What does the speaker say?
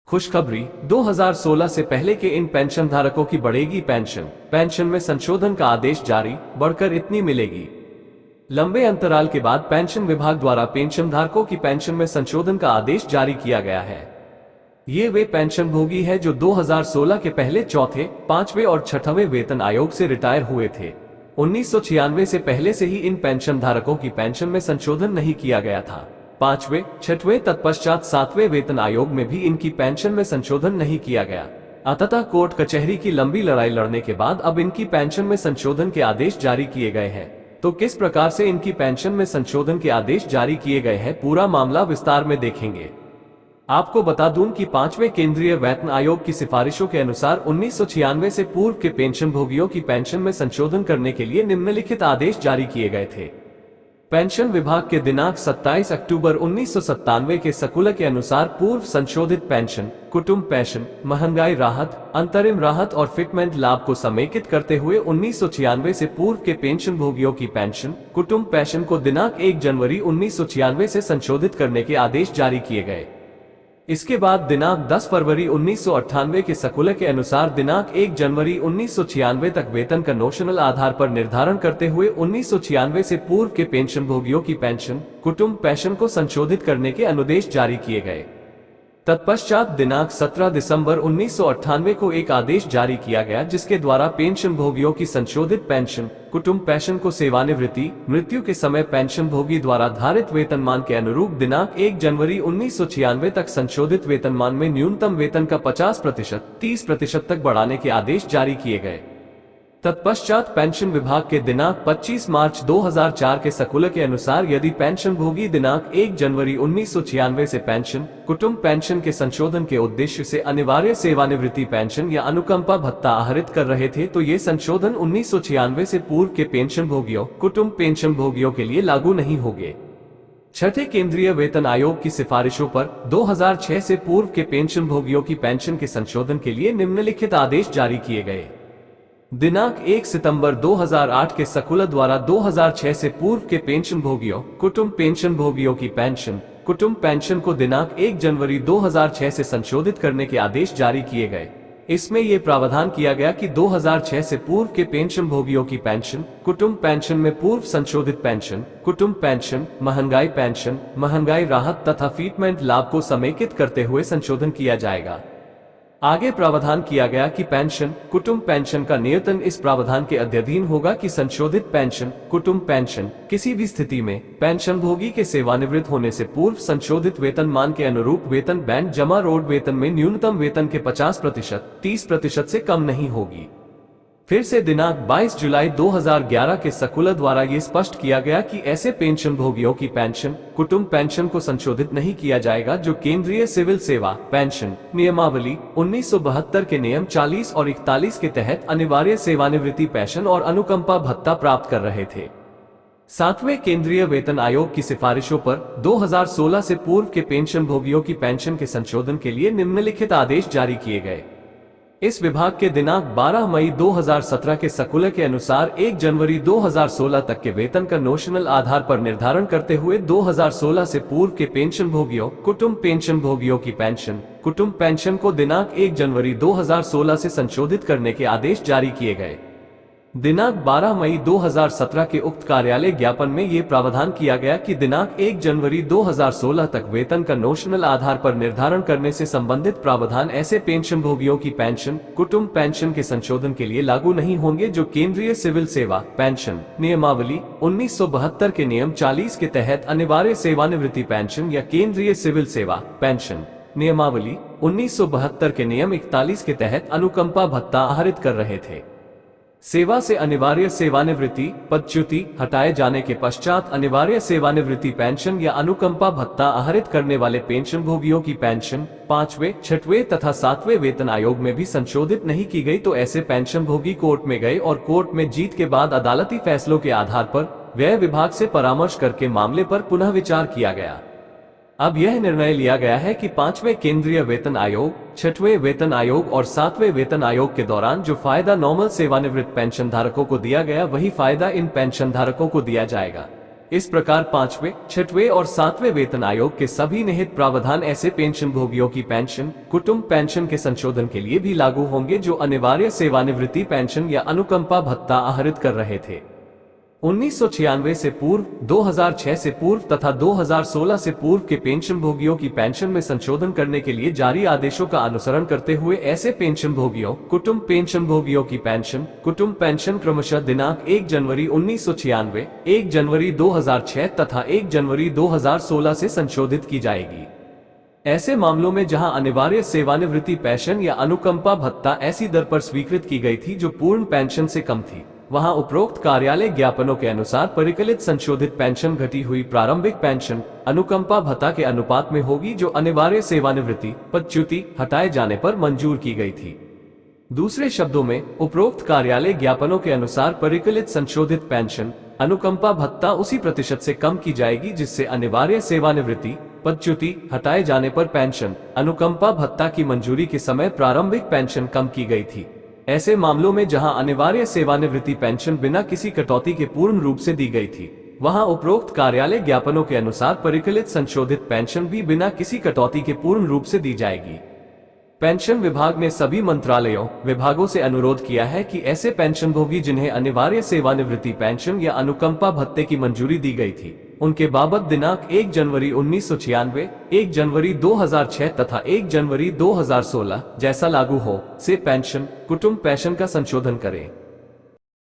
खुशखबरी, 2016 से पहले के इन पेंशन धारकों की बढ़ेगी पेंशन। पेंशन में संशोधन का आदेश जारी, बढ़कर इतनी मिलेगी। लंबे अंतराल के बाद पेंशन विभाग द्वारा पेंशन धारकों की पेंशन में संशोधन का आदेश जारी किया गया है। ये वे पेंशन भोगी है जो 2016 के पहले चौथे, पांचवें और छठवें वेतन आयोग से रिटायर हुए थे। 1996 से पहले से ही इन पेंशन धारकों की पेंशन में संशोधन नहीं किया गया था। पांचवें, छठवें तत्पश्चात सातवें वेतन आयोग में भी इनकी पेंशन में संशोधन नहीं किया गया। अंततः कोर्ट कचहरी की लंबी लड़ाई लड़ने के बाद अब इनकी पेंशन में संशोधन के आदेश जारी किए गए हैं। तो किस प्रकार से इनकी पेंशन में संशोधन के आदेश जारी किए गए हैं, पूरा मामला विस्तार में देखेंगे। आपको बता दूं कि पांचवें केंद्रीय वेतन आयोग की सिफारिशों के अनुसार 1996 से पूर्व के पेंशन भोगियों की पेंशन में संशोधन करने के लिए निम्नलिखित आदेश जारी किए गए थे। पेंशन विभाग के दिनांक 27 अक्टूबर 1997 के सर्कुलर के अनुसार पूर्व संशोधित पेंशन, कुटुंब पेंशन, महंगाई राहत, अंतरिम राहत और फिटमेंट लाभ को समेकित करते हुए 1996 से पूर्व के पेंशन भोगियों की पेंशन, कुटुंब पेंशन को दिनांक 1 जनवरी 1996 से संशोधित करने के आदेश जारी किए गए। इसके बाद दिनांक 10 फरवरी 1998 के सर्कुलर के अनुसार दिनांक 1 जनवरी 1996 तक वेतन का नोशनल आधार पर निर्धारण करते हुए 1996 से पूर्व के पेंशन भोगियों की पेंशन, कुटुंब पेंशन को संशोधित करने के अनुदेश जारी किए गए। तत्पश्चात दिनांक 17 दिसंबर 1998 को एक आदेश जारी किया गया जिसके द्वारा पेंशन भोगियों की संशोधित पेंशन, कुटुंब पेंशन को सेवानिवृत्ति, मृत्यु के समय पेंशन भोगी द्वारा धारित वेतनमान के अनुरूप दिनांक 1 जनवरी 1996 तक संशोधित वेतनमान में न्यूनतम वेतन का 50%, 30% तक बढ़ाने के आदेश जारी किए गए। तत्पश्चात पेंशन विभाग के दिनांक 25 मार्च 2004 के सर्कुलर के अनुसार यदि पेंशन भोगी दिनांक 1 जनवरी 1996 से पेंशन, कुटुंब पेंशन के संशोधन के उद्देश्य से अनिवार्य सेवानिवृत्ति पेंशन या अनुकंपा भत्ता आहरित कर रहे थे तो ये संशोधन 1996 से पूर्व के पेंशन भोगियों, कुटुंब पेंशन भोगियों के लिए लागू नहीं होंगे। छठे केंद्रीय वेतन आयोग की सिफारिशों पर 2006 से पूर्व के पेंशन भोगियों की पेंशन के संशोधन के लिए निम्नलिखित आदेश जारी किए गए। दिनांक 1 सितंबर 2008 के सर्कुलर द्वारा 2006 से पूर्व के पेंशन भोगियों, कुटुंब पेंशन भोगियों की पेंशन, कुटुंब पेंशन को दिनांक 1 जनवरी 2006 से संशोधित करने के आदेश जारी किए गए। इसमें यह प्रावधान किया गया कि 2006 से पूर्व के पेंशन भोगियों की पेंशन, कुटुंब पेंशन में पूर्व संशोधित पेंशन, कुटुंब पेंशन, महंगाई पेंशन, महंगाई राहत तथा फिटमेंट लाभ को समेकित करते हुए संशोधन किया जाएगा। आगे प्रावधान किया गया कि पेंशन, कुटुंब पेंशन का नियतन इस प्रावधान के अधीन होगा कि संशोधित पेंशन, कुटुंब पेंशन किसी भी स्थिति में पेंशन भोगी के सेवानिवृत्त होने से पूर्व संशोधित वेतनमान के अनुरूप वेतन बैंड जमा रोड वेतन में न्यूनतम वेतन के 50%, 30% से कम नहीं होगी। फिर से दिनांक 22 जुलाई 2011 के सर्कुलर द्वारा ये स्पष्ट किया गया कि ऐसे पेंशन भोगियों की पेंशन, कुटुंब पेंशन को संशोधित नहीं किया जाएगा जो केंद्रीय सिविल सेवा पेंशन नियमावली 1972 के नियम 40 और 41 के तहत अनिवार्य सेवानिवृत्ति पेंशन और अनुकंपा भत्ता प्राप्त कर रहे थे। सातवें केंद्रीय वेतन आयोग की सिफारिशों पर 2016 से पूर्व के पेंशन भोगियों की पेंशन के संशोधन के लिए निम्नलिखित आदेश जारी किए गए। इस विभाग के दिनांक 12 मई 2017 के सर्कुलर के अनुसार 1 जनवरी 2016 तक के वेतन का नोशनल आधार पर निर्धारण करते हुए 2016 से पूर्व के पेंशन भोगियों, कुटुंब पेंशन भोगियों की पेंशन, कुटुंब पेंशन को दिनांक 1 जनवरी 2016 से संशोधित करने के आदेश जारी किए गए। दिनांक 12 मई 2017 के उक्त कार्यालय ज्ञापन में ये प्रावधान किया गया कि दिनांक 1 जनवरी 2016 तक वेतन का नोशनल आधार पर निर्धारण करने से संबंधित प्रावधान ऐसे पेंशन भोगियों की पेंशन, कुटुंब पेंशन के संशोधन के लिए लागू नहीं होंगे जो केंद्रीय सिविल सेवा पेंशन नियमावली 1972 के नियम 40 के तहत अनिवार्य सेवानिवृत्ति पेंशन या केंद्रीय सिविल सेवा पेंशन नियमावली 1972 के नियम 41 के तहत अनुकंपा भत्ता आहरित कर रहे थे। सेवा से अनिवार्य सेवानिवृत्ति पदच्युति हटाए जाने के पश्चात अनिवार्य सेवानिवृत्ति पेंशन या अनुकंपा भत्ता आहरित करने वाले पेंशन भोगियों की पेंशन पांचवें, छठवें तथा सातवें वेतन आयोग में भी संशोधित नहीं की गई तो ऐसे पेंशन भोगी कोर्ट में गए और कोर्ट में जीत के बाद अदालती फैसलों के आधार पर व्यय विभाग से परामर्श करके मामले पर पुनः विचार किया गया। अब यह निर्णय लिया गया है कि पांचवें केंद्रीय वेतन आयोग, छठवें वेतन आयोग और सातवें वेतन आयोग के दौरान जो फायदा नॉर्मल सेवानिवृत्त पेंशन धारकों को दिया गया वही फायदा इन पेंशन धारकों को दिया जाएगा। इस प्रकार 5वें, 6वें और 7वें वेतन आयोग के सभी निहित प्रावधान ऐसे पेंशन भोगियों की पेंशन, कुटुंब पेंशन के संशोधन के लिए भी लागू होंगे जो अनिवार्य सेवानिवृत्ति पेंशन या अनुकंपा भत्ता आहरित कर रहे थे। 1996 से पूर्व, 2006 से पूर्व तथा 2016 से पूर्व के पेंशन भोगियों की पेंशन में संशोधन करने के लिए जारी आदेशों का अनुसरण करते हुए ऐसे पेंशन भोगियों, कुटुंब पेंशन भोगियों की पेंशन, कुटुंब पेंशन क्रमशः दिनांक 1 जनवरी 1996, 1 जनवरी 2006 तथा 1 जनवरी 2016 से संशोधित की जाएगी। ऐसे मामलों में जहां अनिवार्य सेवानिवृत्ति पेंशन या अनुकंपा भत्ता ऐसी दर पर स्वीकृत की गई थी जो पूर्ण पेंशन से कम थी, वहां उपरोक्त कार्यालय ज्ञापनों के अनुसार परिकलित संशोधित पेंशन घटी हुई प्रारंभिक पेंशन अनुकंपा भत्ता के अनुपात में होगी जो अनिवार्य सेवानिवृत्ति पदच्युति हटाए जाने पर मंजूर की गई थी। दूसरे शब्दों में, उपरोक्त कार्यालय ज्ञापनों के अनुसार परिकलित संशोधित पेंशन अनुकंपा भत्ता उसी प्रतिशत से कम की जाएगी जिससे अनिवार्य सेवानिवृत्ति पदच्युति हटाए जाने पर पेंशन अनुकंपा भत्ता की मंजूरी के समय प्रारंभिक पेंशन कम की गई थी। ऐसे मामलों में जहां अनिवार्य सेवानिवृत्ति पेंशन बिना किसी कटौती के पूर्ण रूप से दी गई थी, वहां उपरोक्त कार्यालय ज्ञापनों के अनुसार परिकलित संशोधित पेंशन भी बिना किसी कटौती के पूर्ण रूप से दी जाएगी। पेंशन विभाग ने सभी मंत्रालयों, विभागों से अनुरोध किया है कि ऐसे पेंशनभोगी जिन्हें अनिवार्य सेवानिवृत्ति पेंशन या अनुकंपा भत्ते की मंजूरी दी गई थी, उनके बाबत दिनांक 1 जनवरी 1996, 1 जनवरी 2006 तथा 1 जनवरी 2016 जैसा लागू हो से पेंशन, कुटुंब पेंशन का संशोधन करें।